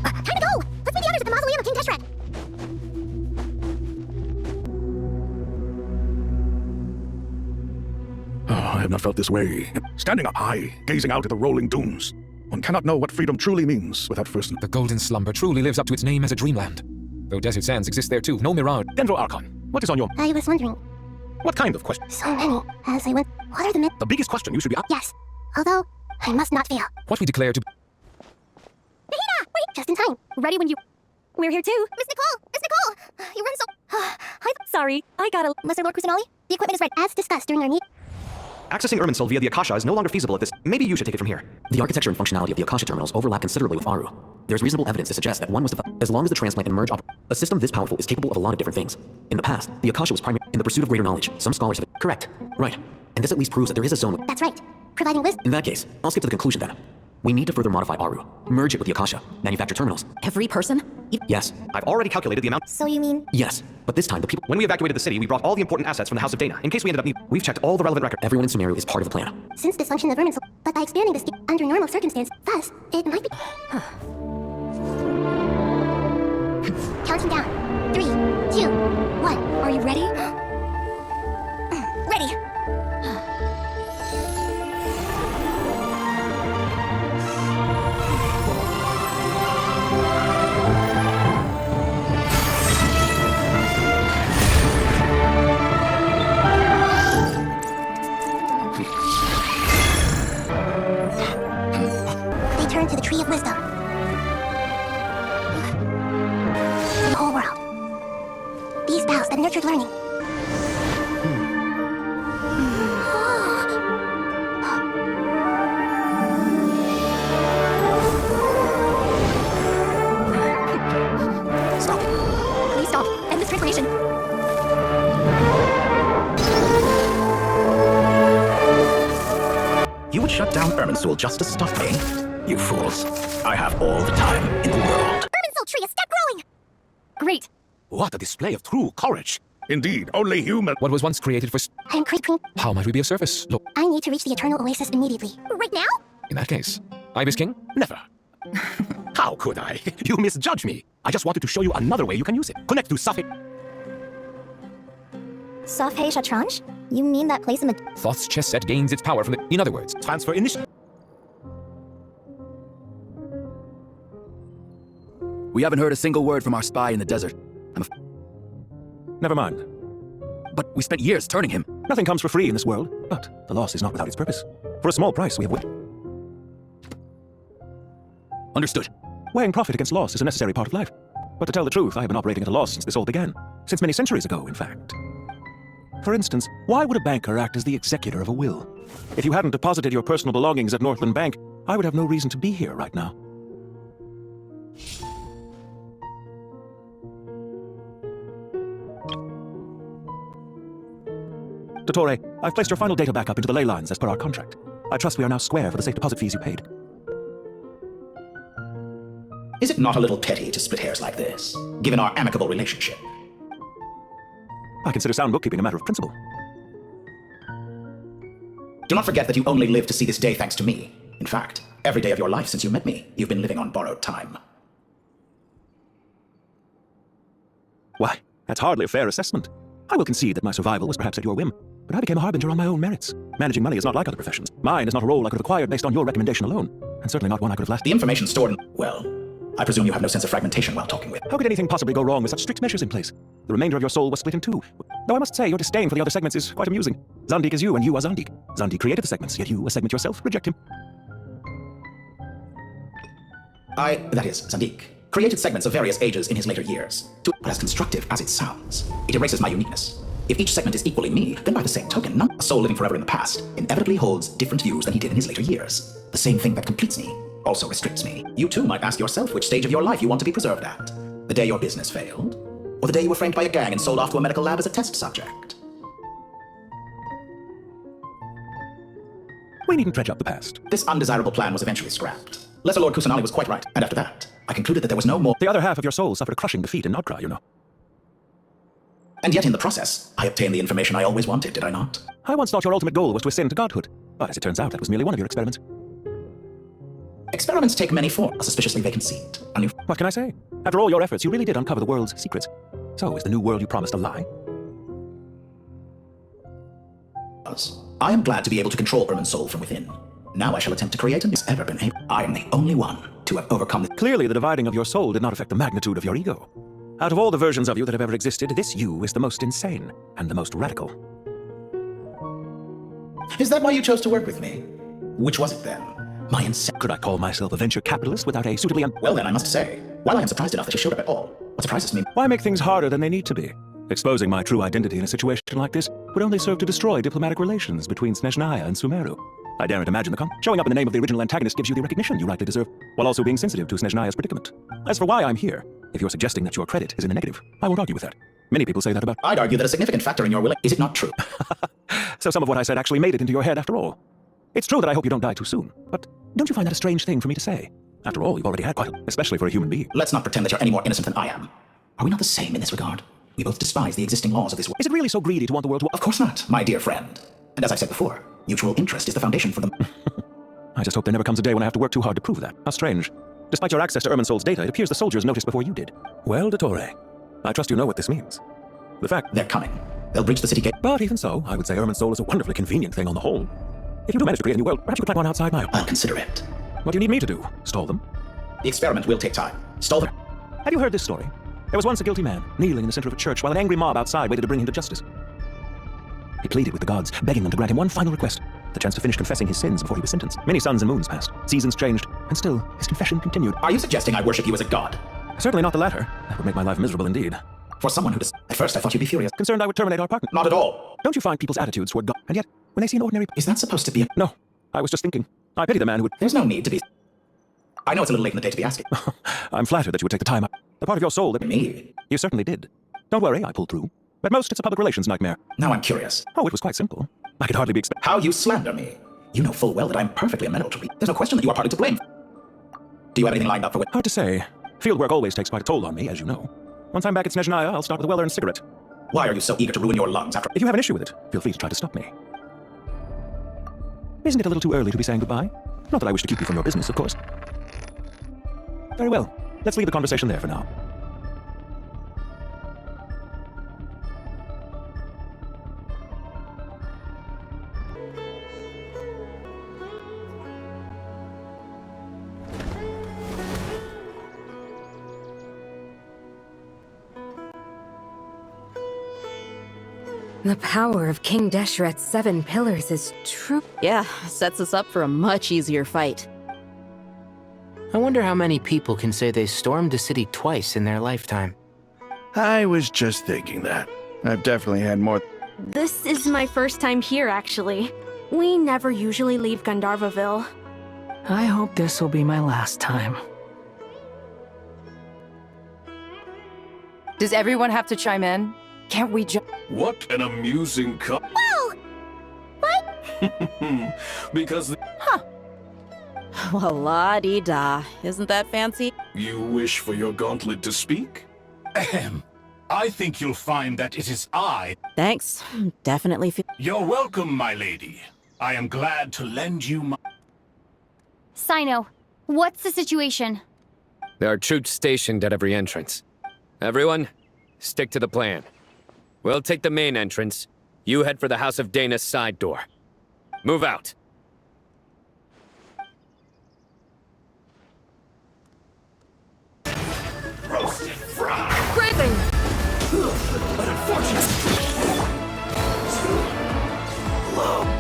Time to go! Let's meet the others at the mausoleum of King Teshret. I have not felt this way. Standing up high, gazing out at the rolling dunes. One cannot know what freedom truly means without first... The golden slumber truly lives up to its name as a dreamland. Though desert sands exist there too, no mirage. Dendro Archon, what is on your... I was wondering. What kind of question? So many. As I went, what are the myths? The biggest question you should be... Yes. Although, I must not fail. What we declare to... Nahida! Wait! Just in time. Ready when you... We're here too. Miss Nicole! Miss Nicole! You run so... I'm sorry. I gotta... Mr. Lord Kusanali, the equipment is right as discussed during our meet. Accessing Irminsul via the Akasha is no longer feasible at this. Maybe you should take it from here. The architecture and functionality of the Akasha terminals overlap considerably with Aru. There's reasonable evidence to suggest that one was as long as the transplant and merge a system this powerful is capable of a lot of different things. In the past, the Akasha was primary in the pursuit of greater knowledge. Some scholars have... Correct. Right. And this at least proves that there is a zone... That's right. Providing wisdom... In that case, I'll skip to the conclusion then. We need to further modify Aru. Merge it with the Akasha. Manufacture terminals. Every person? Yes. I've already calculated the amount. So you mean... Yes. But this time, the people... When we evacuated the city, we brought all the important assets from the House of Dana, in case we ended up We've checked all the relevant records. Everyone in Sumeru is part of the plan. Since dysfunction of Irminsul, but by expanding this under normal circumstances, thus, it might be... Counting down. 3, 2, 1. Are you ready? Ready. They turn to the Tree of Wisdom. The whole world. These vows that nurtured learning. Stop. Please stop. End this transformation. You would shut down Irminsul just to stop me? You fools. I have all the time in the world. Irminsul tree is step growing! Great. What a display of true courage. Indeed, only human... What was once created for... I am creeping. How might we be of service? Look, I need to reach the Eternal Oasis immediately. Right now? in that case, Ibis King? Never. How could I? You misjudge me. I just wanted to show you another way you can use it. Connect to Safi... Safhei Shatranj? You mean that place in the... Thoth's chess set gains its power from the... In other words, Transfer initiative. We haven't heard a single word from our spy in the desert. Never mind. But we spent years turning him. Nothing comes for free in this world, but the loss is not without its purpose. For a small price, we have won. Understood. Weighing profit against loss is a necessary part of life. But to tell the truth, I have been operating at a loss since this all began. Since many centuries ago, in fact. For instance, why would a banker act as the executor of a will? If you hadn't deposited your personal belongings at Northland Bank, I would have no reason to be here right now. Dottore, I've placed your final data backup into the ley lines as per our contract. I trust we are now square for the safe deposit fees you paid. Is it not a little petty to split hairs like this, given our amicable relationship? I consider sound bookkeeping a matter of principle. Do not forget that you only live to see this day thanks to me. In fact, every day of your life since you met me, you've been living on borrowed time. Why, that's hardly a fair assessment. I will concede that my survival was perhaps at your whim, but I became a harbinger on my own merits. Managing money is not like other professions. Mine is not a role I could have acquired based on your recommendation alone, and certainly not one I could have lasted. The information stored in... Well, I presume you have no sense of fragmentation while talking with... How could anything possibly go wrong with such strict measures in place? The remainder of your soul was split in two. Though I must say, your disdain for the other segments is quite amusing. Zandik is you, and you are Zandik. Zandik created the segments, yet you, a segment yourself, reject him. that is, Zandik, created segments of various ages in his later years. But as constructive as it sounds, it erases my uniqueness. If each segment is equally me, then by the same token, a soul living forever in the past inevitably holds different views than he did in his later years. The same thing that completes me also restricts me. You too might ask yourself which stage of your life you want to be preserved at. The day your business failed, or the day you were framed by a gang and sold off to a medical lab as a test subject. We needn't dredge up the past. This undesirable plan was eventually scrapped. Lesser Lord Kusanali was quite right, and after that, I concluded that there was no more... The other half of your soul suffered a crushing defeat in Nodcry, you know. And yet in the process, I obtained the information I always wanted, did I not? I once thought your ultimate goal was to ascend to godhood, but as it turns out, that was merely one of your experiments. Experiments take many forms. A suspiciously vacant seat. A new What can I say? After all your efforts, you really did uncover the world's secrets. So, is the new world you promised a lie? I am glad to be able to control Irmin's soul from within. Now I shall attempt to create a has ever been able. I am the only one to have overcome the Clearly, the dividing of your soul did not affect the magnitude of your ego. Out of all the versions of you that have ever existed, this you is the most insane and the most radical. Is that why you chose to work with me? Which was it then? My insane. Could I call myself a venture capitalist without a suitably Well then, I must say, while I am surprised enough that you showed up at all, what surprises me Why make things harder than they need to be? Exposing my true identity in a situation like this would only serve to destroy diplomatic relations between Snezhnaya and Sumeru. I daren't imagine showing up in the name of the original antagonist gives you the recognition you rightly deserve, while also being sensitive to Snezhnaya's predicament. As for why I'm here, if you're suggesting that your credit is in the negative, I won't argue with that. Many people say that about... I'd argue that a significant factor in your willing is it not true? So some of what I said actually made it into your head after all. It's true that I hope you don't die too soon, but don't you find that a strange thing for me to say? After all, you've already had quite especially for a human being. Let's not pretend that you're any more innocent than I am. Are we not the same in this regard? We both despise the existing laws of this world. Is it really so greedy to want the world to... Of course not, my dear friend. And as I said before, mutual interest is the foundation for them. I just hope there never comes a day when I have to work too hard to prove that. How strange. Despite your access to Irmin's soul's data, it appears the soldiers noticed before you did. Well, Dottore, I trust you know what this means. The fact... They're coming. They'll breach the city gate. But even so, I would say Irmin's soul is a wonderfully convenient thing on the whole. If you do manage to create a new world, perhaps you could plant one outside my... I'll consider it. What do you need me to do? Stall them? The experiment will take time. Stall them. Have you heard this story? There was once a guilty man, kneeling in the center of a church while an angry mob outside waited to bring him to justice. He pleaded with the gods, begging them to grant him one final request, the chance to finish confessing his sins before he was sentenced. Many suns and moons passed, seasons changed, and still, his confession continued. Are you suggesting I worship you as a god? Certainly not the latter. That would make my life miserable indeed. For someone who does... At first I thought you'd be furious. Concerned I would terminate our partnership. Not at all. Don't you find people's attitudes toward God, and yet, when they see an ordinary... Is that supposed to be a... No, I was just thinking. I pity the man who would... There's no need to be... I know it's a little late in the day to be asking. I'm flattered that you would take the time out. The part of your soul that... Me? You certainly did. Don't worry, I pulled through. At most, it's a public relations nightmare. Now I'm curious. Oh, it was quite simple. I could hardly be How you slander me. You know full well that I'm perfectly amenable to read. There's no question that you are partly to blame. Do you have anything lined up for Hard to say. Field work always takes quite a toll on me, as you know. Once I'm back at Snezhnaya, I'll start with a well-earned cigarette. Why are you so eager to ruin your lungs after... If you have an issue with it, feel free to try to stop me. Isn't it a little too early to be saying goodbye? Not that I wish to keep you from your business, of course. Very well. Let's leave the conversation there for now. The power of King Deshret's 7 pillars is true. Yeah, sets us up for a much easier fight. I wonder how many people can say they stormed a city twice in their lifetime. I was just thinking that. I've definitely had more. This is my first time here, actually. We never usually leave Gandharvaville. I hope this will be my last time. Does everyone have to chime in? Can't we just... What an amusing Wow! Because Well, la-di-da. Isn't that fancy? you wish for your gauntlet to speak? Ahem. I think you'll find that it is I. Thanks. Definitely feel... You're welcome, my lady. I am glad to lend you my... Sino, what's the situation? There are troops stationed at every entrance. Everyone, stick to the plan. We'll take the main entrance. You head for the House of Dana's side door. Move out. Roasted fry. Crazy! But unfortunately... Too low.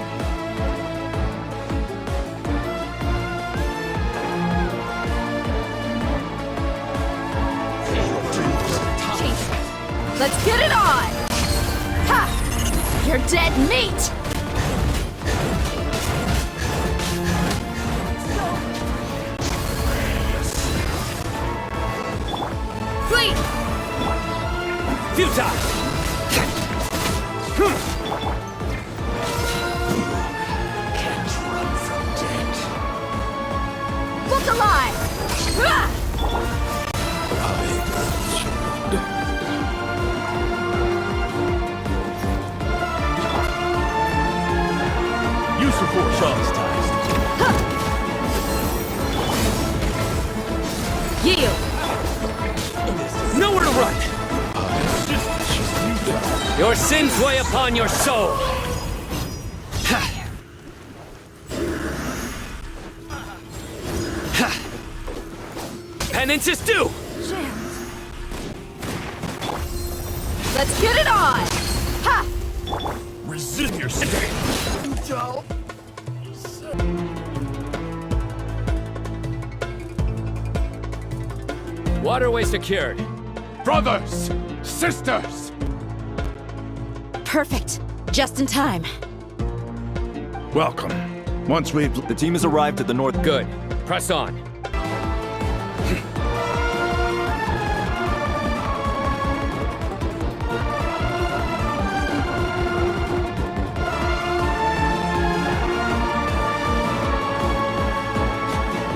Let's get it on! Ha! You're dead meat! Wait! Futile! Can't run from death. Look alive! Ah! You support Charles ties. Your sins weigh upon your soul. Penance is due. Let's get it on! Ha! Resist your state. Waterway secured. Brothers! Sisters! Perfect. Just in time. Welcome. Once we've... The team has arrived at the north. Good. Press on.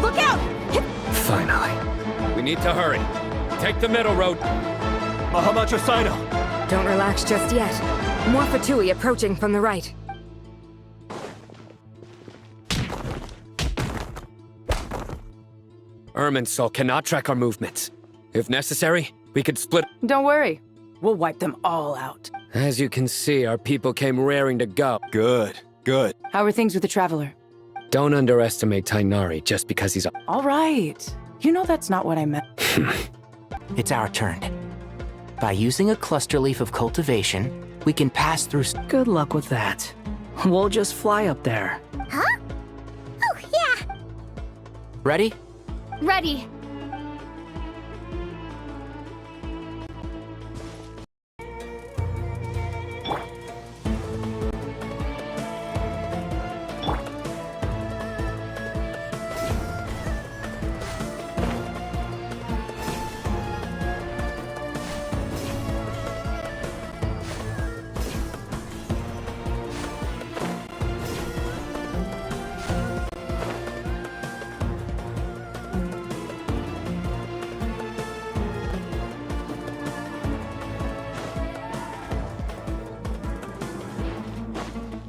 Look out! Finally. We need to hurry. Take the middle road. Mahamatra Sino! Don't relax just yet. More Fatui approaching from the right. Irminsul cannot track our movements. If necessary, we could split. Don't worry. We'll wipe them all out. As you can see, our people came raring to go. Good, good. How are things with the Traveler? Don't underestimate Tainari just because he's a... All right. You know that's not what I meant. It's our turn. By using a cluster leaf of cultivation, we can pass through... Good luck with that. We'll just fly up there. Huh? Oh, yeah. Ready? Ready.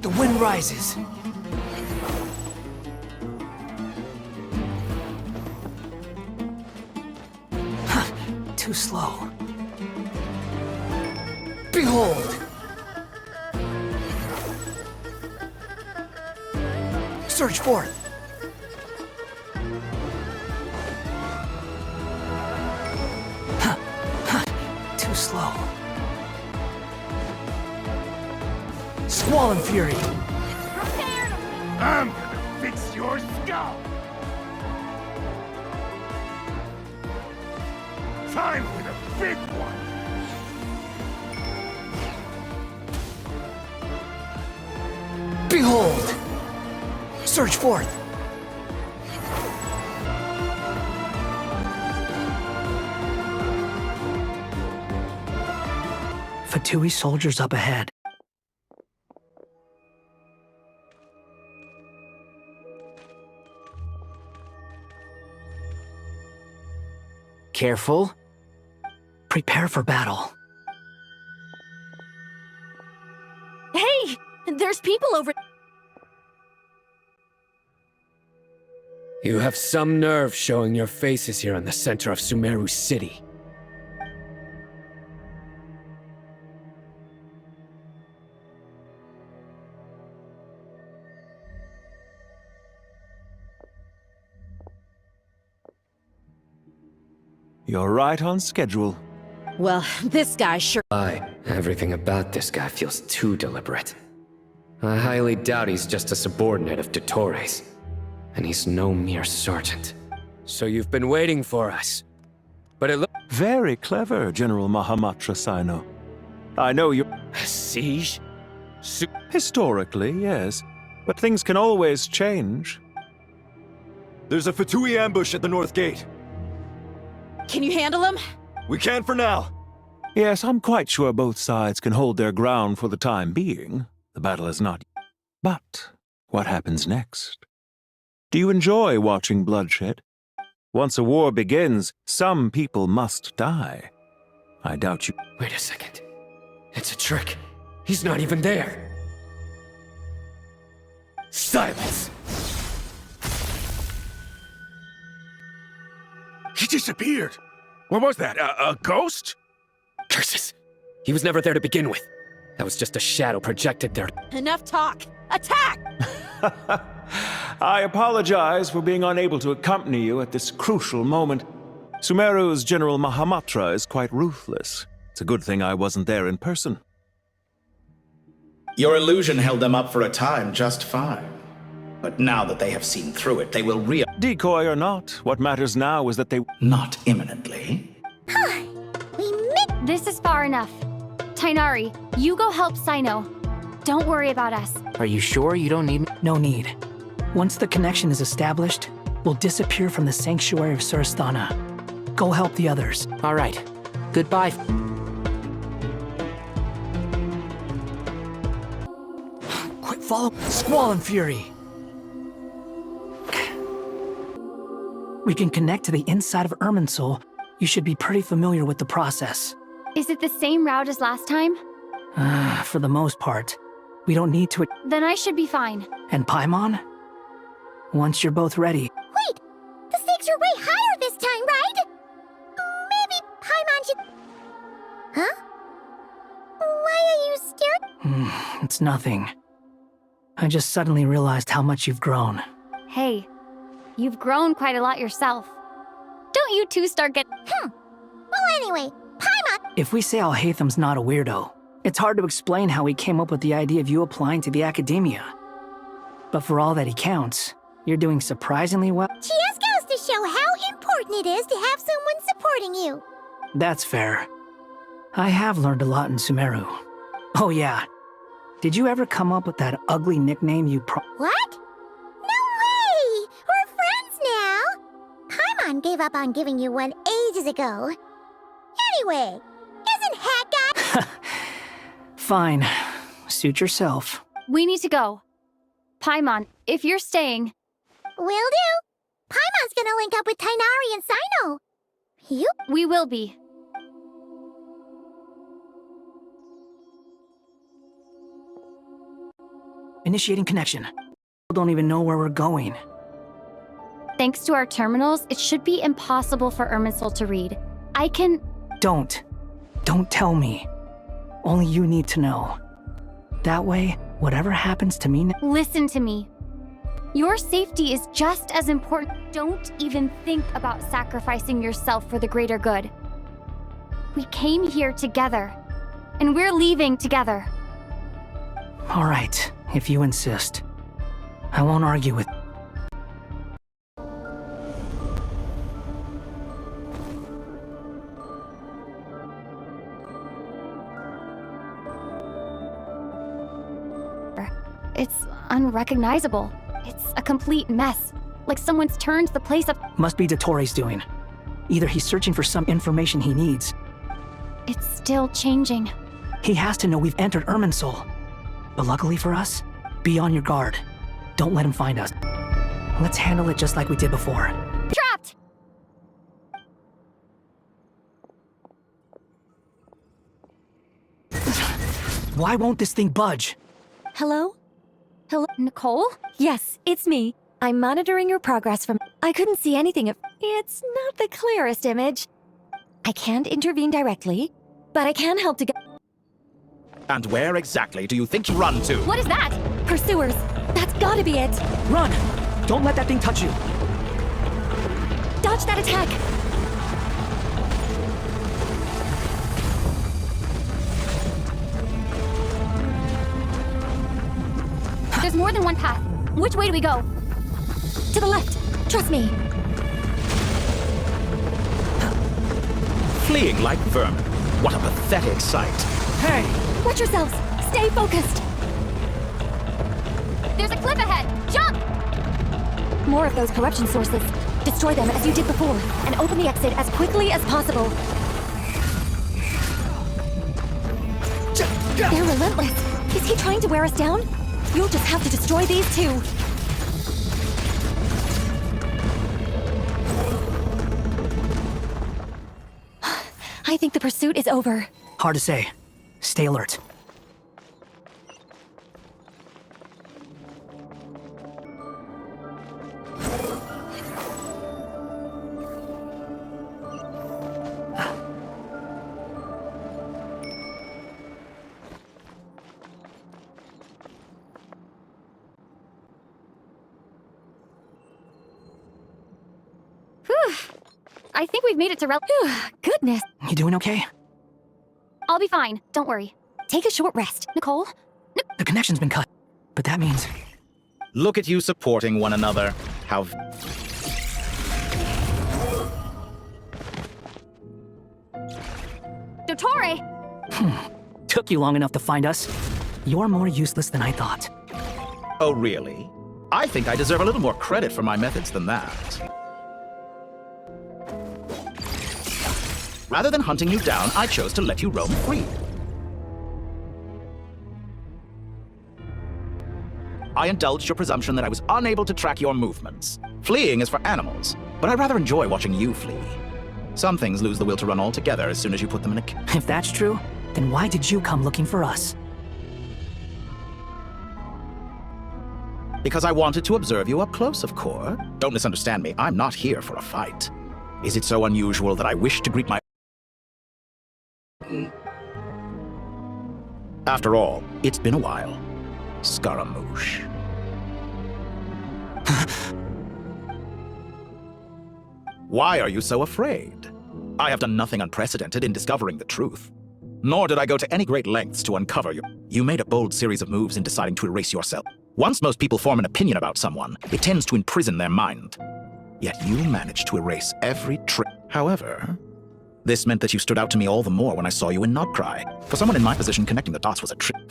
The wind rises. Too slow. Behold! Surge forth! Too slow. Squall and fury! I'm gonna fix your skull! Time for the big one! Behold! Surge forth! Fatui soldiers up ahead. Careful. Prepare for battle. Hey! There's people over... You have some nerve showing your faces here in the center of Sumeru City. You're right on schedule. Well, this guy sure... Everything about this guy feels too deliberate. I highly doubt he's just a subordinate of Dottores. And he's no mere sergeant. So you've been waiting for us. But it looks... Very clever, General Mahamatra Sino. I know you... A siege? Historically, yes. But things can always change. There's a Fatui ambush at the north gate. Can you handle him? We can for now. Yes, I'm quite sure both sides can hold their ground for the time being. The battle is not... But what happens next? Do you enjoy watching bloodshed? Once a war begins, some people must die. I doubt you... Wait a second. It's a trick. He's not even there. Silence! He disappeared! What was that? A ghost? Curses! He was never there to begin with. That was just a shadow projected there. Enough talk! Attack! I apologize for being unable to accompany you at this crucial moment. Sumeru's General Mahamatra is quite ruthless. It's a good thing I wasn't there in person. Your illusion held them up for a time just fine. But now that they have seen through it, they will Decoy or not, what matters now is that they... Not imminently. This is far enough. Tainari, you go help Sino. Don't worry about us. Are you sure you don't need me? No need. Once the connection is established, we'll disappear from the sanctuary of Surasthana. Go help the others. All right. Goodbye. Quick, follow Squall and Fury. We can connect to the inside of Irminsul. You should be pretty familiar with the process. Is it the same route as last time? For the most part. We don't need to... Then I should be fine. And Paimon? Once you're both ready... Wait! The stakes are way higher this time, right? Maybe Paimon should... Huh? Why are you staring? It's nothing. I just suddenly realized how much you've grown. Hey, you've grown quite a lot yourself. Don't you two start getting... Well, anyway, Paimon... If we say Alhatham's not a weirdo, it's hard to explain how he came up with the idea of you applying to the academia. But for all that he counts, you're doing surprisingly well. Just goes to show how important it is to have someone supporting you. That's fair. I have learned a lot in Sumeru. Oh yeah. Did you ever come up with that ugly nickname you What? No way! We're friends now! Paimon gave up on giving you one ages ago. Anyway, isn't Hat Guy... Fine. Suit yourself. We need to go. Paimon, if you're staying... Will do. Paimon's gonna link up with Tainari and Sino. You? We will be. Initiating connection. Don't even know where we're going. Thanks to our terminals, it should be impossible for Irminsul to read. I can... Don't. Don't tell me. Only you need to know. That way, whatever happens to me... Listen to me. Your safety is just as important. Don't even think about sacrificing yourself for the greater good. We came here together, and we're leaving together. All right, if you insist. I won't argue with... It's unrecognizable. It's a complete mess. Like someone's turned the place up. Must be Dottoro's doing. Either he's searching for some information he needs. It's still changing. He has to know we've entered Irminsul. But luckily for us, be on your guard. Don't let him find us. Let's handle it just like we did before. Trapped! Why won't this thing budge? Hello? Hello, Nicole? Yes, it's me. I'm monitoring your progress from... I couldn't see anything of... It's not the clearest image. I can't intervene directly, but I can help to get... And where exactly do you think you run to? What is that? Pursuers! That's gotta be it! Run! Don't let that thing touch you! Dodge that attack! There's more than one path. Which way do we go? To the left! Trust me! Fleeing like vermin. What a pathetic sight. Hey! Watch yourselves! Stay focused! There's a cliff ahead! Jump! More of those corruption sources. Destroy them as you did before, and open the exit as quickly as possible. They're relentless. Is he trying to wear us down? You'll just have to destroy these two. I think the pursuit is over. Hard to say. Stay alert. I think we've made it to Goodness. You doing okay? I'll be fine. Don't worry. Take a short rest. Nicole? The connection's been cut, but that means... Look at you supporting one another. How... Dottore! Took you long enough to find us. You're more useless than I thought. Oh, really? I think I deserve a little more credit for my methods than that. Rather than hunting you down, I chose to let you roam free. I indulged your presumption that I was unable to track your movements. Fleeing is for animals, but I rather enjoy watching you flee. Some things lose the will to run altogether as soon as you put them in a... If that's true, then why did you come looking for us? Because I wanted to observe you up close, of course. Don't misunderstand me, I'm not here for a fight. Is it so unusual that I wish to greet my... After all, it's been a while. Scaramouche. Why are you so afraid? I have done nothing unprecedented in discovering the truth. Nor did I go to any great lengths to uncover you. You made a bold series of moves in deciding to erase yourself. Once most people form an opinion about someone, it tends to imprison their mind. Yet you managed to erase every trick. However, this meant that you stood out to me all the more when I saw you in Nobcry. For someone in my position, connecting the dots was a trick.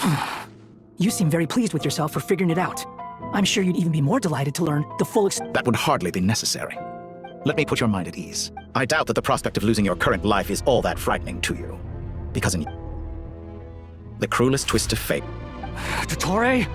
You seem very pleased with yourself for figuring it out. I'm sure you'd even be more delighted to learn the full That would hardly be necessary. Let me put your mind at ease. I doubt that the prospect of losing your current life is all that frightening to you. Because in the cruelest twist of fate... Dottore?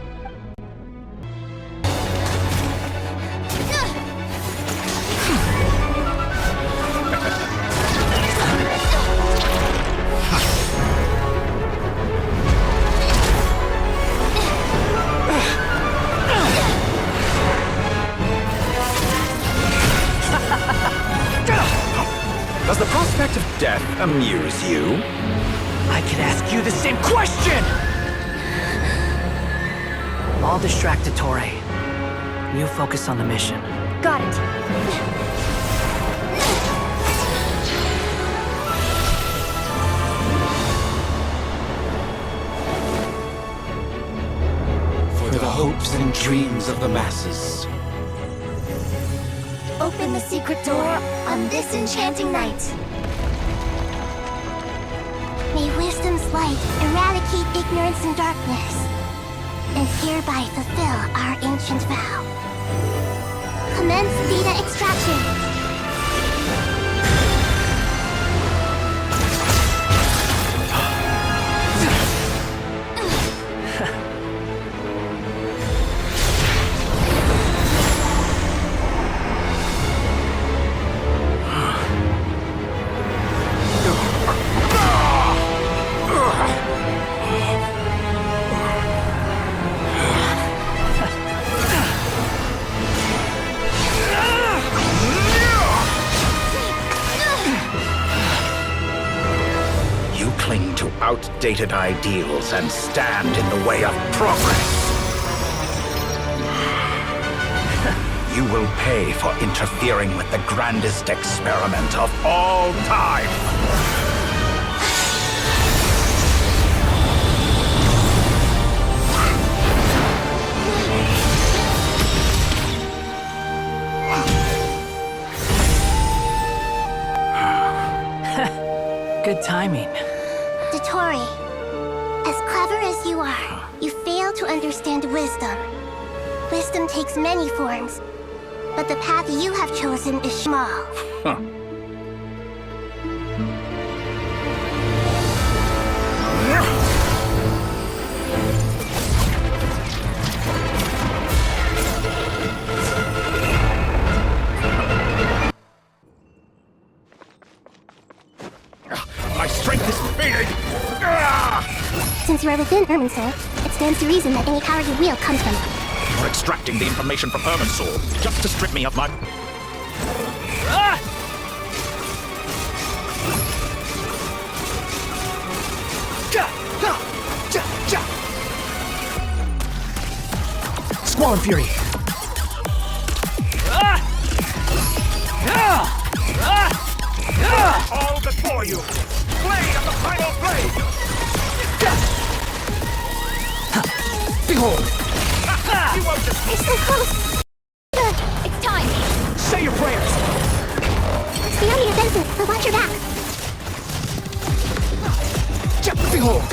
Does the prospect of death amuse you? I could ask you the same question! I'll distract Dottore. You focus on the mission. Got it. For the hopes and dreams of the masses. Open the secret door on this enchanting night. May wisdom's light eradicate ignorance and darkness, and hereby fulfill our ancient vow. Commence data extraction. Outdated ideals and stand in the way of progress. You will pay for interfering with the grandest experiment of all time. Good timing. Dottore, as clever as you are, you fail to understand wisdom. Wisdom takes many forms, but the path you have chosen is small. Huh. My strength is fading! Since you are within Irminsul, it stands to reason that any power you wield comes from... You're extracting the information from Irminsul just to strip me of my... Squall and Fury! before you! Blade of the final blade! Behold! You won't just... You're so close! It's time! Say your prayers! Stay out of your defenses, but watch your back! Behold!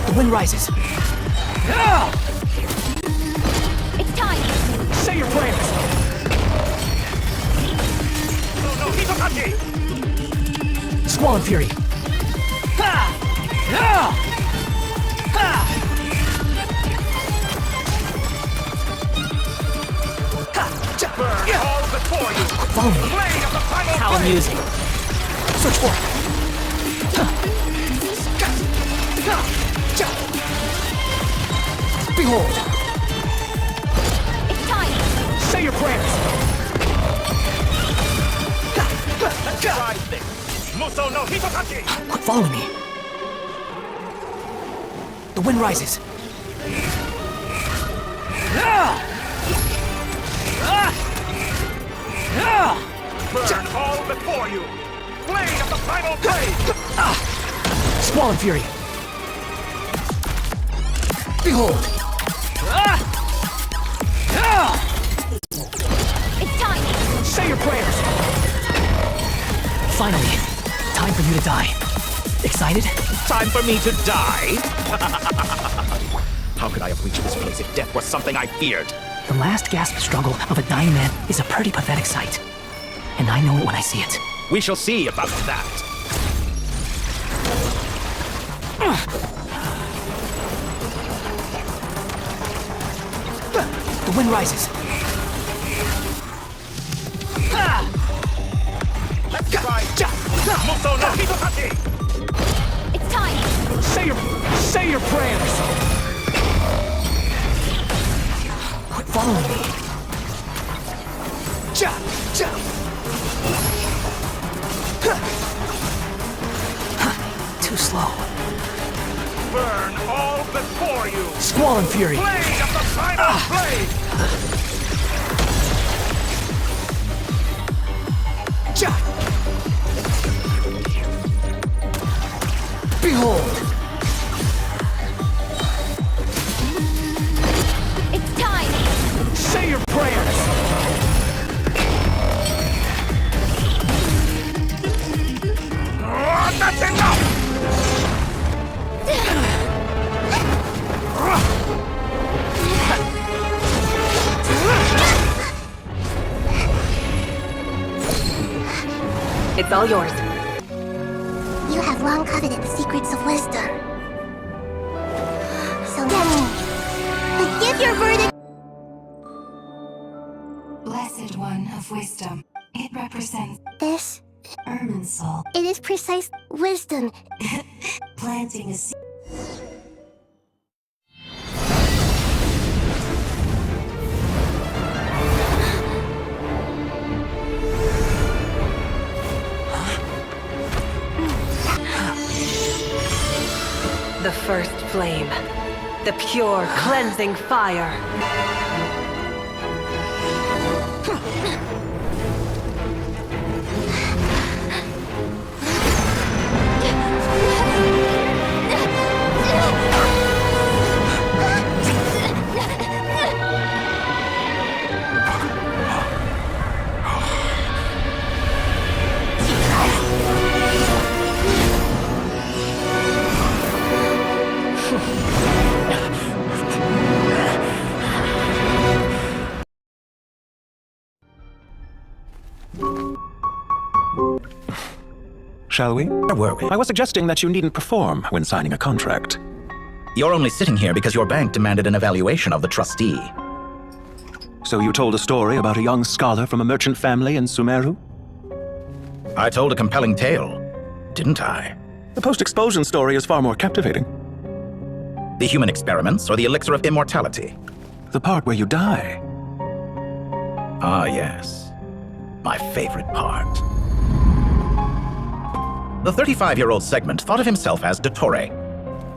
The wind rises. It's time! Say your prayers! No, Hitokachi! Squall and Fury! Burn all before you! Follow me. Blade of the final How blade! amusing. Search for it. Behold! It's time! Say your prayers! Try this! Muso no Hitokachi! Quit following me. The wind rises. Burn all before you! Blade of the final blade! Squall and Fury! Behold! It's time! Say your prayers! Finally, time for you to die. Excited? Time for me to die? How could I have reached this place if death was something I feared? The last gasp struggle of a dying man is a pretty pathetic sight. And I know it when I see it. We shall see about that. The wind rises. Let's try Muso no Hitokachi! It's time! Say your prayers! Quit following me. Too slow. Burn all before you! Squall and Fury! Blade of the final blade! Behold! It's time! Say your prayers! That's enough! It's all yours. You have long coveted the secrets of wisdom. So then, give your verdict. Blessed One of Wisdom. It represents This, Irminsul, it is precise wisdom. planting a seed. The first flame. The pure, cleansing fire. Shall we? Where were we? I was suggesting that you needn't perform when signing a contract. You're only sitting here because your bank demanded an evaluation of the trustee. So you told a story about a young scholar from a merchant family in Sumeru? I told a compelling tale, didn't I? The post-expulsion story is far more captivating. The human experiments or the elixir of immortality? The part where you die. Ah, yes. My favorite part. The 35-year-old segment thought of himself as Dottore,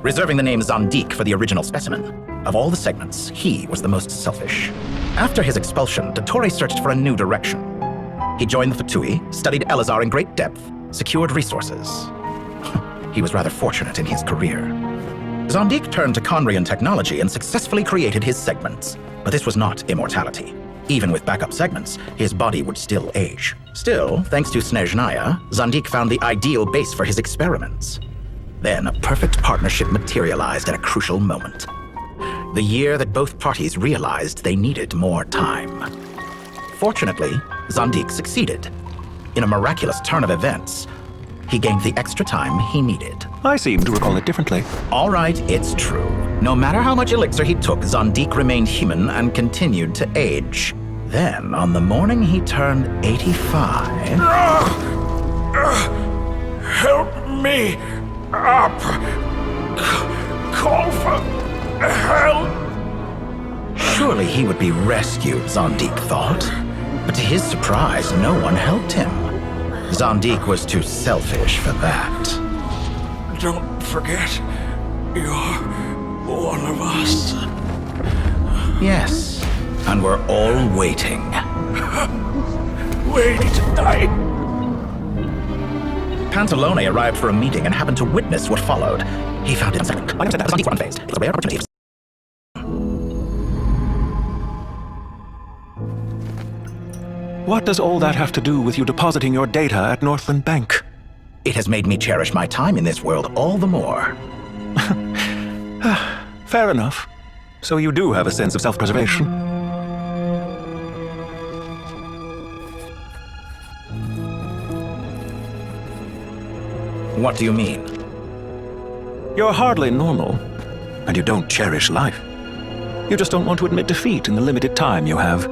reserving the name Zandik for the original specimen. Of all the segments, he was the most selfish. After his expulsion, Dottore searched for a new direction. He joined the Fatui, studied Elazar in great depth, secured resources. He was rather fortunate in his career. Zondik turned to Conrian technology and successfully created his segments. But this was not immortality. Even with backup segments, his body would still age. Still, thanks to Snezhnaya, Zondik found the ideal base for his experiments. Then a perfect partnership materialized at a crucial moment. The year that both parties realized they needed more time. Fortunately, Zondik succeeded. In a miraculous turn of events, he gained the extra time he needed. I seem to recall it differently. All right, it's true. No matter how much elixir he took, Zondik remained human and continued to age. Then, on the morning he turned 85... Help me up! Call for help! Surely he would be rescued, Zondik thought. But to his surprise, no one helped him. Zondik was too selfish for that. Don't forget, you're one of us. Yes, and we're all waiting. Waiting to die. Pantalone arrived for a meeting and happened to witness what followed. He found it unsettling. I never said that Zondik were unfazed. It was a rare opportunity. What does all that have to do with you depositing your data at Northland Bank? It has made me cherish my time in this world all the more. Fair enough. So you do have a sense of self-preservation. What do you mean? You're hardly normal, and you don't cherish life. You just don't want to admit defeat in the limited time you have.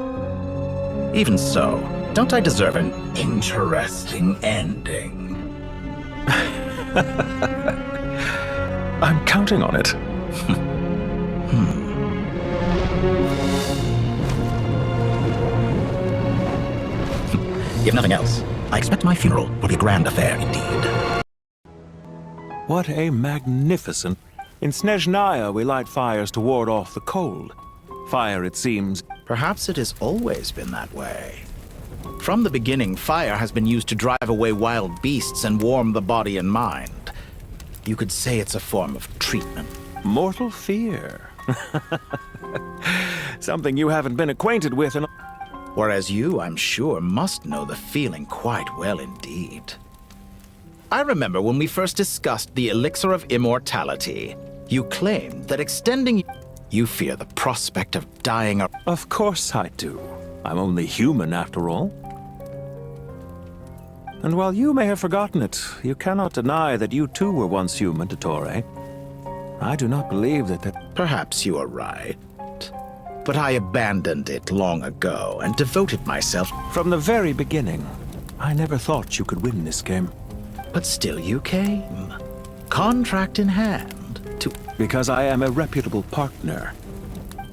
Even so, don't I deserve an interesting ending? I'm counting on it. If nothing else, I expect my funeral will be a grand affair indeed. What a magnificent... In Snezhnaya, we light fires to ward off the cold. Fire, it seems... Perhaps it has always been that way. From the beginning, fire has been used to drive away wild beasts and warm the body and mind. You could say it's a form of treatment. Mortal fear. Something you haven't been acquainted with in... Whereas you, I'm sure, must know the feeling quite well indeed. I remember when we first discussed the elixir of immortality. You claimed that extending... You fear the prospect of dying... Of course I do. I'm only human, after all. And while you may have forgotten it, you cannot deny that you too were once human, Dottore. I do not believe that... Perhaps you are right. But I abandoned it long ago and devoted myself... From the very beginning, I never thought you could win this game. But still you came. Contract in hand to... Because I am a reputable partner.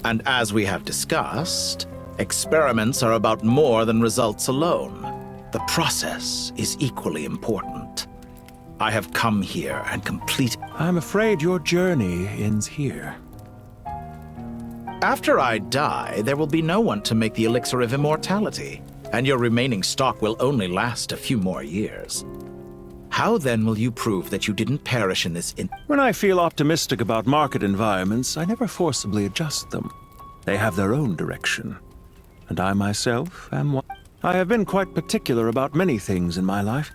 And as we have discussed, experiments are about more than results alone. The process is equally important. I have come here and complete... I'm afraid your journey ends here. After I die, there will be no one to make the elixir of immortality, and your remaining stock will only last a few more years. How then will you prove that you didn't perish in this When I feel optimistic about market environments, I never forcibly adjust them. They have their own direction. And I myself am one. I have been quite particular about many things in my life.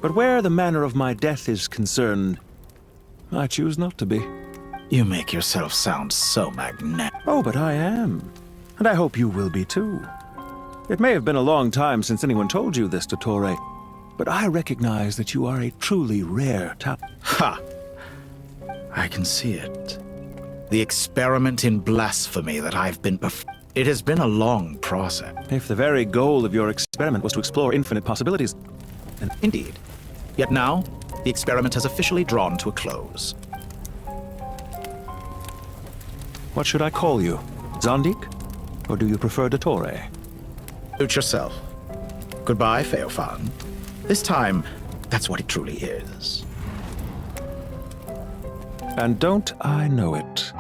But where the manner of my death is concerned, I choose not to be. You make yourself sound so magnetic. Oh, but I am. And I hope you will be too. It may have been a long time since anyone told you this, Dottore, but I recognize that you are a truly rare talent. Ha! I can see it. The experiment in blasphemy that I've been It has been a long process. If the very goal of your experiment was to explore infinite possibilities... Indeed. Yet now, the experiment has officially drawn to a close. What should I call you? Zondik? Or do you prefer Dottore? Suit yourself. Goodbye, Feofan. This time, that's what it truly is. And don't I know it?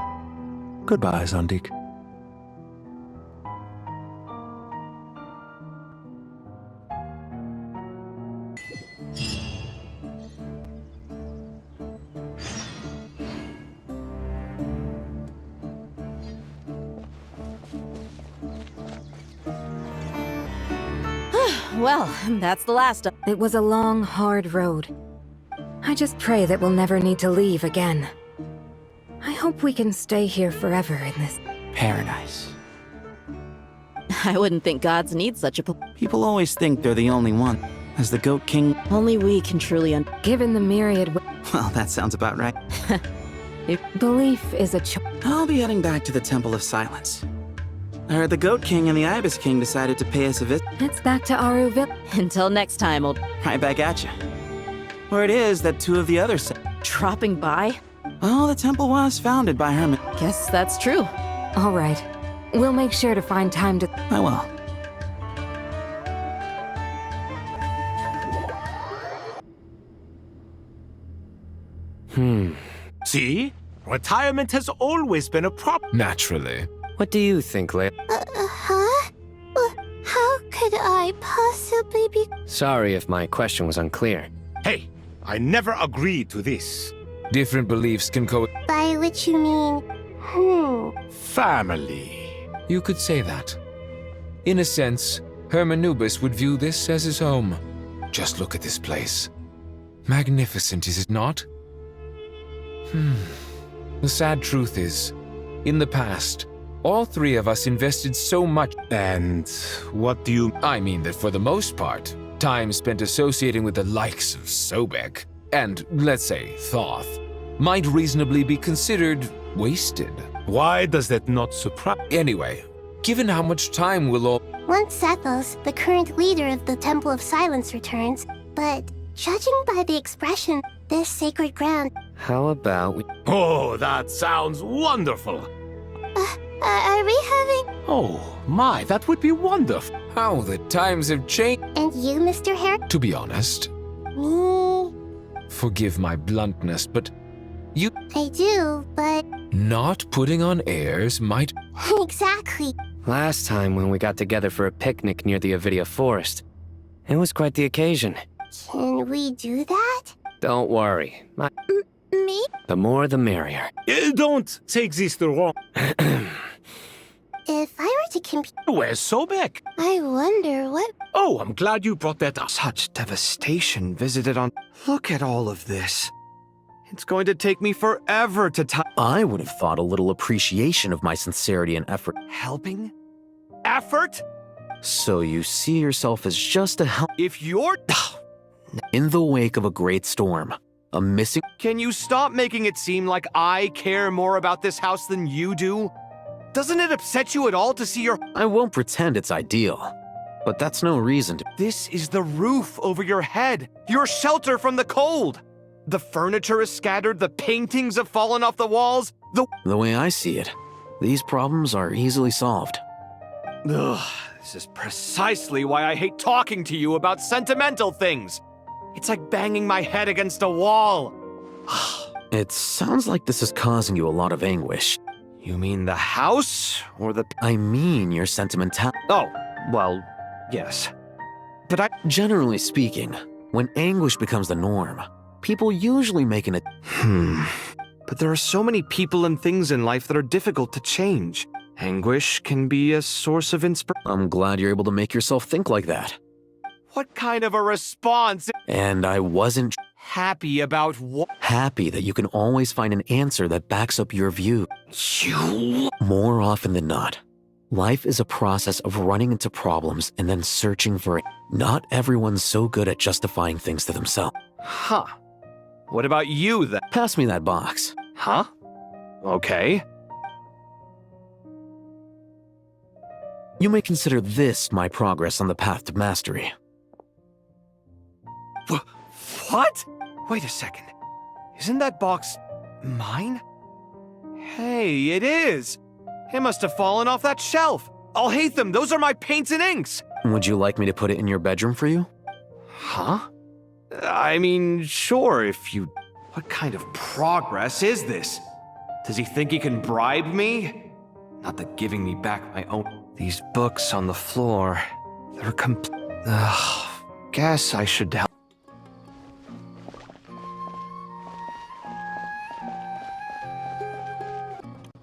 Goodbye, Zondik. Well, that's the last. It was a long, hard road. I just pray that we'll never need to leave again. I hope we can stay here forever in this Paradise. I wouldn't think gods need such a. People always think they're the only one. As the Goat King. Only we can truly Given the myriad. Well, that sounds about right. Belief is a choice. I'll be heading back to the Temple of Silence. I heard the Goat King and the Ibis King decided to pay us a visit. It's back to Aruville. Until next time, old. Right back at you. Word is that two of the others. Dropping by? Well, the temple was founded by hermit. Guess that's true. All right. We'll make sure to find time to. I will. See? Retirement has always been a problem. Naturally. What do you think, Leia? Huh? How could I possibly be... Sorry if my question was unclear. Hey, I never agreed to this. Different beliefs can By which you mean... Family. You could say that. In a sense, Hermanubis would view this as his home. Just look at this place. Magnificent, is it not? The sad truth is, in the past, all three of us invested so much. And what do you... I mean that for the most part, time spent associating with the likes of Sobek, and, let's say, Thoth, might reasonably be considered wasted. Why does that not surprise... Anyway, given how much time will all... Once Sethos, the current leader of the Temple of Silence, returns, but judging by the expression, this sacred ground... How about we... Oh, that sounds wonderful. Are we having... Oh, my, that would be wonderful. How the times have changed. And you, Mr. Harry? To be honest, Me... forgive my bluntness, but you... I do, but... Not putting on airs might... Exactly. Last time when we got together for a picnic near the Avidia Forest, it was quite the occasion. Can we do that? Don't worry. Me? The more the merrier. Don't take this the wrong... If I were to compete... Where's Sobek? I wonder what... Oh, I'm glad you brought that up. Such devastation visited on... Look at all of this. It's going to take me forever to I would have thought a little appreciation of my sincerity and effort. Helping? Effort? So you see yourself as just a help. If you're... In the wake of a great storm, a missing... Can you stop making it seem like I care more about this house than you do? Doesn't it upset you at all to see your... I won't pretend it's ideal, but that's no reason to... This is the roof over your head, your shelter from the cold. The furniture is scattered, the paintings have fallen off the walls, The way I see it, these problems are easily solved. Ugh, this is precisely why I hate talking to you about sentimental things. It's like banging my head against a wall. It sounds like this is causing you a lot of anguish. You mean the house, or the... I mean your sentimental... Oh, well, yes. But Generally speaking, when anguish becomes the norm, people usually make an... But there are so many people and things in life that are difficult to change. Anguish can be a source of inspiration. I'm glad you're able to make yourself think like that. What kind of a response? And I wasn't... Happy about what? Happy that you can always find an answer that backs up your view. More often than not, life is a process of running into problems and then searching for it. Not everyone's so good at justifying things to themselves. Huh. What about you, then? Pass me that box. Huh? Okay. You may consider this my progress on the path to mastery. What? Wait a second. Isn't that box mine? Hey, it is. It must have fallen off that shelf. I'll hate them. Those are my paints and inks. Would you like me to put it in your bedroom for you? Huh? I mean, sure, if you... What kind of progress is this? Does he think he can bribe me? Not that giving me back my own... These books on the floor, they're guess I should help.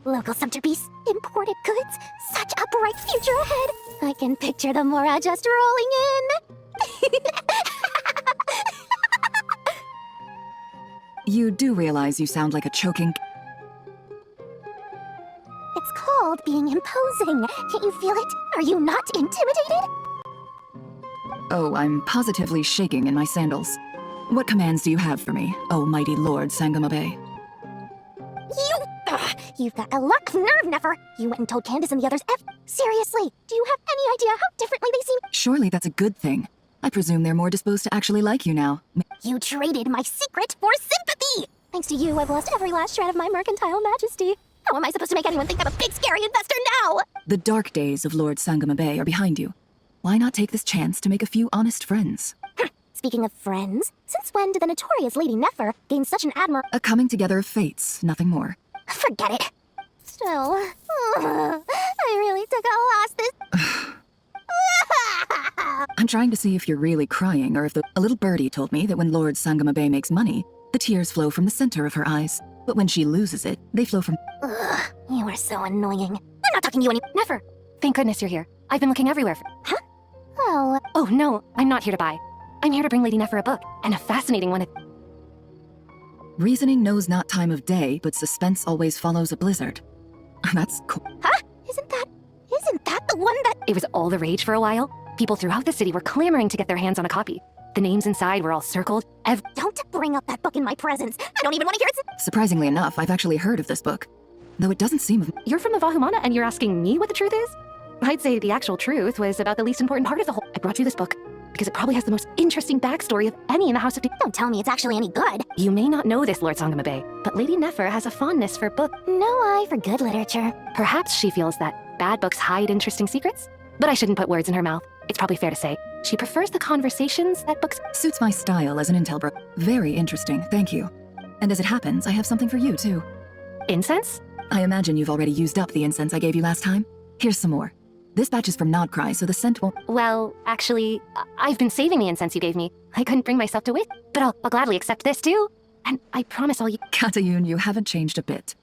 Local centerpiece, imported goods, such a bright future ahead. I can picture the Mora just rolling in. You do realize you sound like a choking... It's called being imposing. Can't you feel it? Are you not intimidated? Oh, I'm positively shaking in my sandals. What commands do you have for me, oh mighty Lord Sangamabe? You've got a lot of nerve, Nefer. You went and told Candace and the others Seriously, do you have any idea how differently they seem? Surely that's a good thing. I presume they're more disposed to actually like you now. You traded my secret for sympathy! Thanks to you, I've lost every last shred of my mercantile majesty. How am I supposed to make anyone think I'm a big, scary investor now? The dark days of Lord Sangamabe are behind you. Why not take this chance to make a few honest friends? Speaking of friends, since when did the notorious Lady Nefer gain such an A coming together of fates, nothing more. Forget it. Still, I really took a loss this... I'm trying to see if you're really crying or if a little birdie told me that when Lord Sangamabe makes money, the tears flow from the center of her eyes. But when she loses it, they flow from... You are so annoying. I'm not talking to you any... Nefer, thank goodness you're here. I've been looking everywhere for... Huh? Oh... Oh, no, I'm not here to buy. I'm here to bring Lady Nefer a book, and a fascinating one. Reasoning knows not time of day, but suspense always follows a blizzard. That's cool. Huh? Isn't that the one that... It was all the rage for a while. People throughout the city were clamoring to get their hands on a copy. The names inside were all circled. Don't bring up that book in my presence. I don't even want to hear it. Surprisingly enough, I've actually heard of this book. Though it doesn't seem... You're from the Vahumana and you're asking me what the truth is? I'd say the actual truth was about the least important part of the whole... I brought you this book because it probably has the most interesting backstory of any in the House of... Don't tell me it's actually any good. You may not know this, Lord Sangamabe, but Lady Nefer has a fondness for book. No eye for good literature. Perhaps she feels that bad books hide interesting secrets? But I shouldn't put words in her mouth. It's probably fair to say. She prefers the conversations that books... Suits my style as an intel bro. Very interesting, thank you. And as it happens, I have something for you, too. Incense? I imagine you've already used up the incense I gave you last time. Here's some more. This batch is from Nodcry, so the scent won't... Well, actually, I've been saving the incense you gave me. I couldn't bring myself to wait, but I'll gladly accept this, too. And I promise I'll... Katayun, you haven't changed a bit.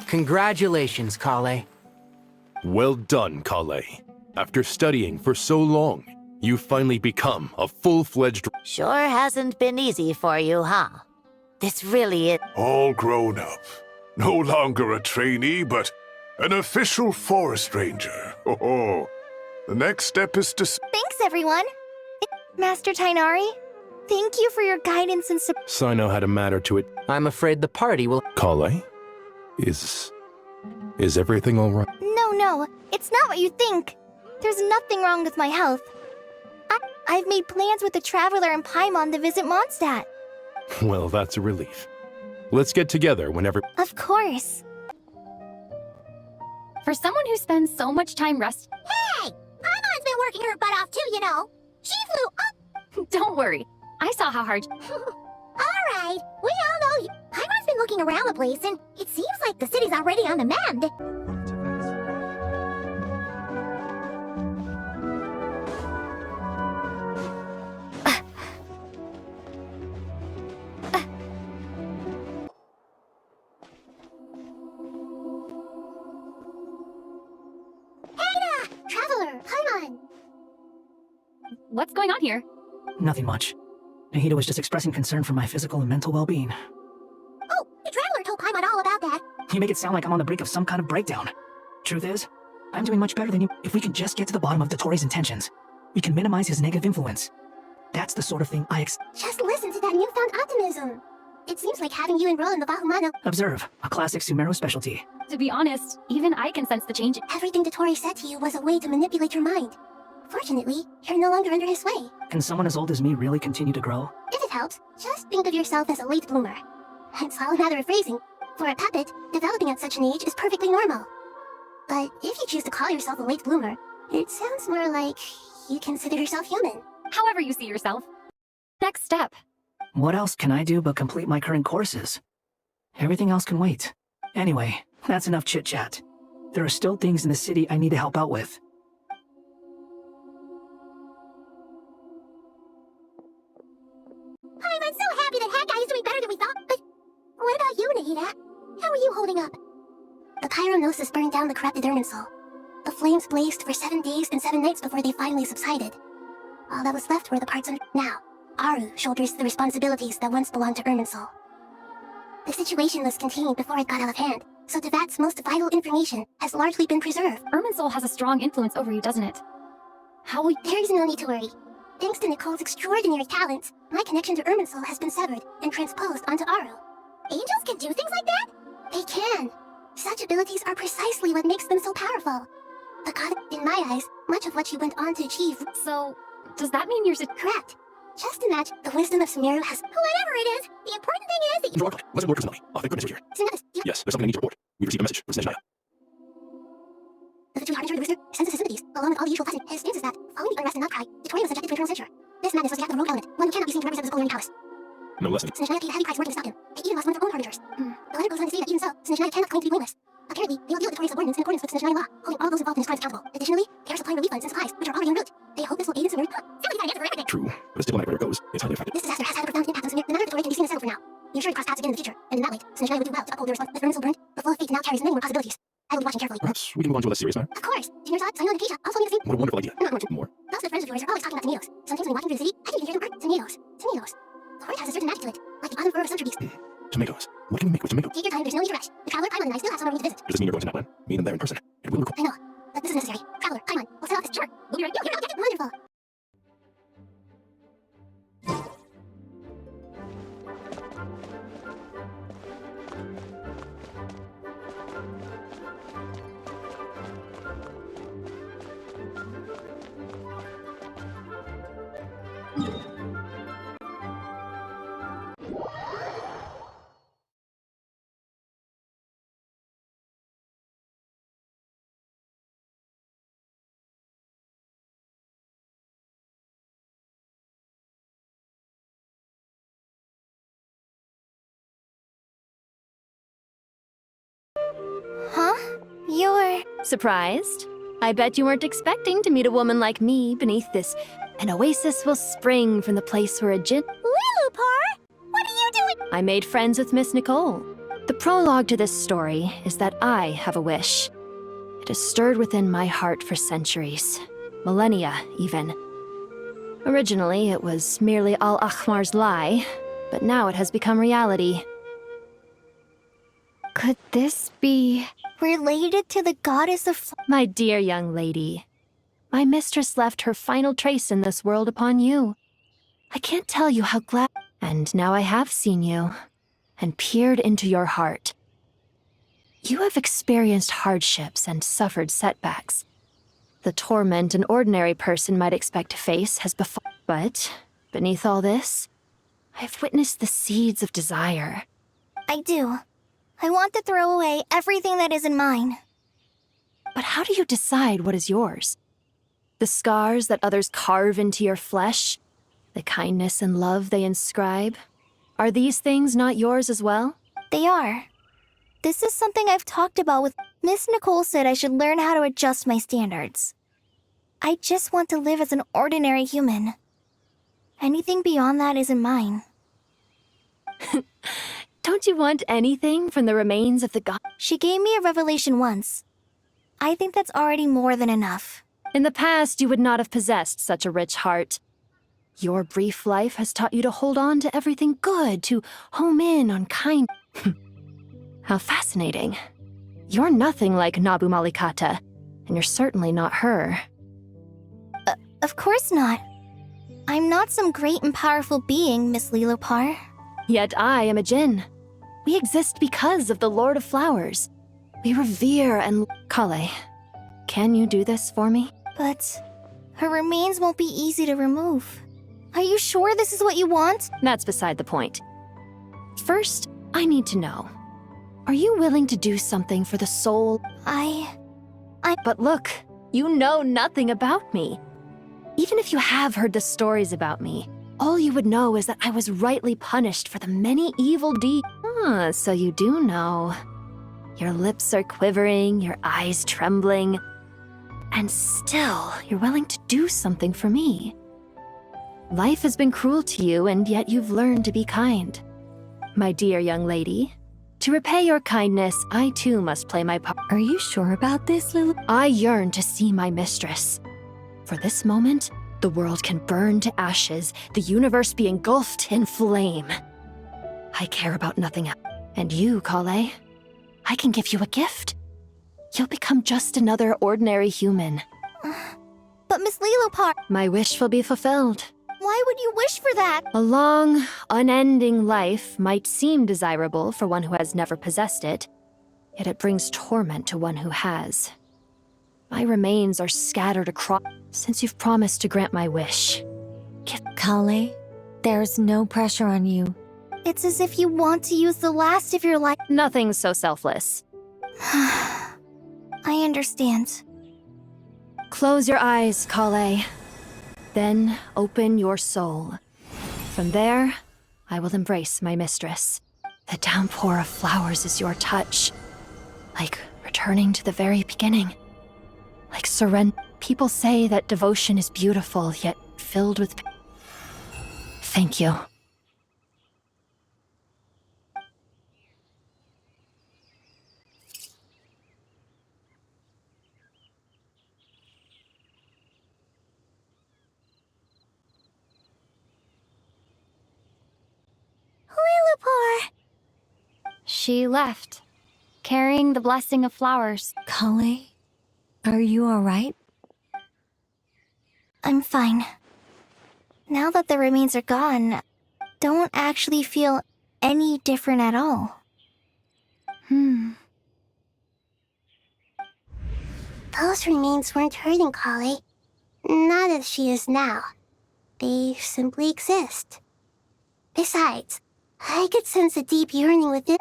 Congratulations, Kale. Well done, Kale. After studying for so long, you've finally become a full-fledged... Sure hasn't been easy for you, huh? This really is... All grown up. No longer a trainee, but an official forest ranger. Oh, the next step is to... Thanks, everyone. Master Tainari, thank you for your guidance and support. So I know how to matter to it. I'm afraid the party will... Kale? Is everything all right? No, it's not what you think. There's nothing wrong with my health. I've made plans with the Traveler and Paimon to visit Mondstadt. Well, that's a relief. Let's get together whenever... Of course. For someone who spends so much time resting... Hey! Paimon's been working her butt off too, you know. She flew up... Don't worry. I saw how hard... Alright, we all know Paimon's been looking around the place, and it seems like the city's already on the mend. Traveler, Paimon! What's going on here? Nothing much. Nahida was just expressing concern for my physical and mental well-being. Oh, the Traveler told Paimon all about that. You make it sound like I'm on the brink of some kind of breakdown. Truth is, I'm doing much better than you. If we can just get to the bottom of Dottoro's intentions, we can minimize his negative influence. That's the sort of thing I Just listen to that newfound optimism. It seems like having you enroll in the Vahumana. Observe, a classic Sumeru specialty. To be honest, even I can sense the change. Everything Dottori said to you was a way to manipulate your mind. Fortunately, you're no longer under his sway. Can someone as old as me really continue to grow? If it helps, just think of yourself as a late bloomer. It's all a matter of phrasing. For a puppet, developing at such an age is perfectly normal. But if you choose to call yourself a late bloomer, it sounds more like you consider yourself human. However you see yourself. Next step. What else can I do but complete my current courses? Everything else can wait. Anyway, that's enough chit-chat. There are still things in the city I need to help out with. I'm so happy that Hat Guy is doing better than we thought, but The pyronosis burned down the corrupted Irminsul. The flames blazed for 7 days and 7 nights before they finally subsided. All that was left were the parts under. Now, Aru shoulders the responsibilities that once belonged to Irminsul. The situation was contained before it got out of hand, so Devat's most vital information has largely been preserved. Irminsul has a strong influence over you, doesn't it? How will There is no need to worry. Thanks to Nicole's extraordinary talents, my connection to Irminsul has been severed and transposed onto Aru. Angels can do things like that? They can. Such abilities are precisely what makes them so powerful. The god, in my eyes, much of what you went on to achieve. So, does that mean you're correct? Just imagine the wisdom of Sumeru has. Whatever it is, the important thing is that you. Let's Lord personally. Oh, thank goodness you're here. Synapse, Yes, there's something I need to report. We received a message from Snezhnaya. The true harbinger of the Wizard senses his sympathies, along with all the usual pleasant. His stance is that, following the unrest and outcry, Victoria was subjected to internal censure. This madness was the act of a rogue element, one who cannot be seen to represent the Spolian palace. No less than. Snezhnaya paid a heavy price working to stop him. They even lost one of their own harbingers. The letter goes on to say that even so, Snezhnaya cannot claim to be blameless. Apparently, they will deal with Victoria's subordinates in accordance with Snezhnaya law, holding all those involved in his crimes accountable. Additionally, they are supplying relief funds and supplies, which are already en route. They hope this will aid in Sumeru. Somebody's got an answer for everything. True, but as diplomatic where it goes, it's highly effective. This disaster has had a profound impact on Sumeru. The matter of Victoria can be seen as settled for now. We are sure to cross paths again in the future, and in that light, Snezhnaya would do well to uphold their response. If Irminsul burned, the flow of fate now carries many more possibilities. I will be watching carefully. Perhaps we can move on to a less serious matter. Of course. Junior Zod, Samuel, and Acacia also need the same. What a wonderful idea. Not much More. Lots of friends of yours are always talking about tomatoes. Sometimes when walking through the city, I can even hear them bark. Tomatoes. Tomatoes. The word has a certain magic to it, like the autumn fur of a century beast. Tomatoes. What can we make with tomatoes? Take your time, there's no need to rush. The Traveler, Paimon, and I still have somewhere we need to visit. Does this mean you're going to Naplan? Meet them there in person. It will require. I know, but this is necessary. Traveler, Paimon, we'll set off this. Sure. We'll be ready. You're not wonderful. Huh? You're... Surprised? I bet you weren't expecting to meet a woman like me beneath this. An oasis will spring from the place where a jinn... Lilupar! What are you doing? I made friends with Miss Nicole. The prologue to this story is that I have a wish. It has stirred within my heart for centuries. Millennia, even. Originally, it was merely Al-Akhmar's lie, but now it has become reality. Could this be... related to the goddess of... My dear young lady, my mistress left her final trace in this world upon you. I can't tell you how glad... And now I have seen you, and peered into your heart. You have experienced hardships and suffered setbacks. The torment an ordinary person might expect to face has befallen. But, beneath all this, I've witnessed the seeds of desire. I do. I want to throw away everything that isn't mine. But how do you decide what is yours? The scars that others carve into your flesh? The kindness and love they inscribe? Are these things not yours as well? They are. This is something I've talked about with... Miss Nicole said I should learn how to adjust my standards. I just want to live as an ordinary human. Anything beyond that isn't mine. Don't you want anything from the remains of the god? She gave me a revelation once. I think that's already more than enough. In the past, you would not have possessed such a rich heart. Your brief life has taught you to hold on to everything good, to home in on kind... How fascinating. You're nothing like Nabu Malikata, and you're certainly not her. Of course not. I'm not some great and powerful being, Miss Lilopar. Yet I am a djinn. We exist because of the Lord of Flowers. We revere and... Kale, can you do this for me? But her remains won't be easy to remove. Are you sure this is what you want? That's beside the point. First, I need to know. Are you willing to do something for the soul? But look, you know nothing about me. Even if you have heard the stories about me, all you would know is that I was rightly punished for the many evil deeds. Ah, so you do know. Your lips are quivering, your eyes trembling, and still you're willing to do something for me. Life has been cruel to you, and yet you've learned to be kind. My dear young lady, To repay your kindness, I too must play my part. Are you sure about this, Lulu? I yearn to see my mistress. For this moment, the world can burn to ashes, the universe be engulfed in flame. I care about nothing else. And you, Kale, I can give you a gift. You'll become just another ordinary human. But Miss Lilopar, My wish will be fulfilled. why would you wish for that? A long, unending life might seem desirable for one who has never possessed it, yet it brings torment to one who has. My remains are scattered across. Since you've promised to grant my wish, Kale, there's no pressure on you. It's as if you want to use the last of your life. Nothing's so selfless. I understand. Close your eyes, Kale. Then open your soul. From there, I will embrace my mistress. The downpour of flowers is your touch. Like returning to the very beginning. Like surrender. People say that devotion is beautiful, yet filled with pain. Thank you. Lilopar! She left, carrying the blessing of flowers. Kale, are you alright? I'm fine. Now that the remains are gone, don't actually feel any different at all. Those remains weren't hurting Kale. Not as she is now. They simply exist. Besides, I could sense a deep yearning within.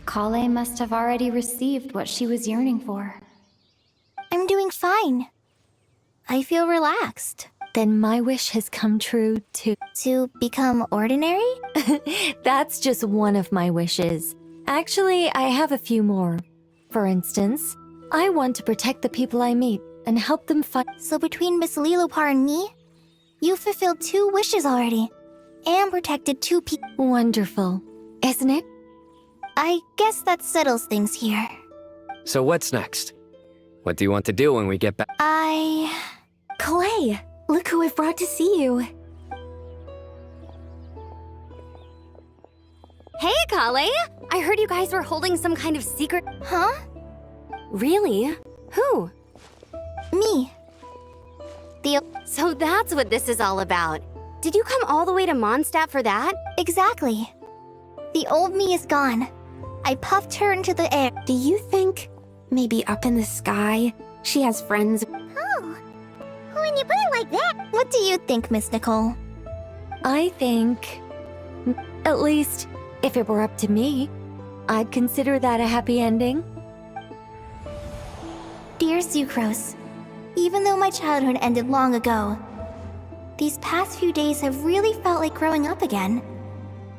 Kale must have already received what she was yearning for. I'm doing fine. I feel relaxed. Then my wish has come true too. To become ordinary? That's just one of my wishes. Actually, I have a few more. For instance, I want to protect the people I meet and help them find. So between Miss Lilopar and me, you fulfilled 2 wishes already. And protected 2 people. Wonderful, isn't it? I guess that settles things here. So what's next? What do you want to do when we get back? Clay, look who I've brought to see you. Hey, Kale! I heard you guys were holding some kind of secret. Huh? Really? Who? Me. So that's what this is all about. Did you come all the way to Mondstadt for that? Exactly. The old me is gone. I puffed her into the air. Do you think maybe up in the sky she has friends? Oh, when you put it like that. What do you think, Miss Nicole? I think, at least, if it were up to me, I'd consider that a happy ending. Dear Sucrose, even though my childhood ended long ago, these past few days have really felt like growing up again.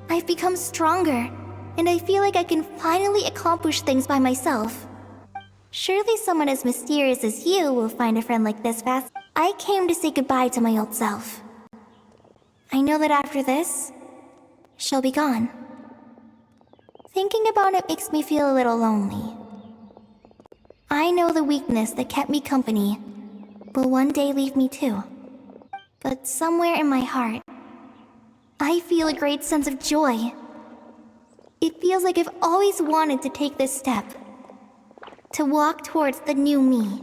I've become stronger, and I feel like I can finally accomplish things by myself. Surely someone as mysterious as you will find a friend like this fast. I came to say goodbye to my old self. I know that after this, she'll be gone. Thinking about it makes me feel a little lonely. I know the weakness that kept me company will one day leave me too. But somewhere in my heart, I feel a great sense of joy. It feels like I've always wanted to take this step. To walk towards the new me.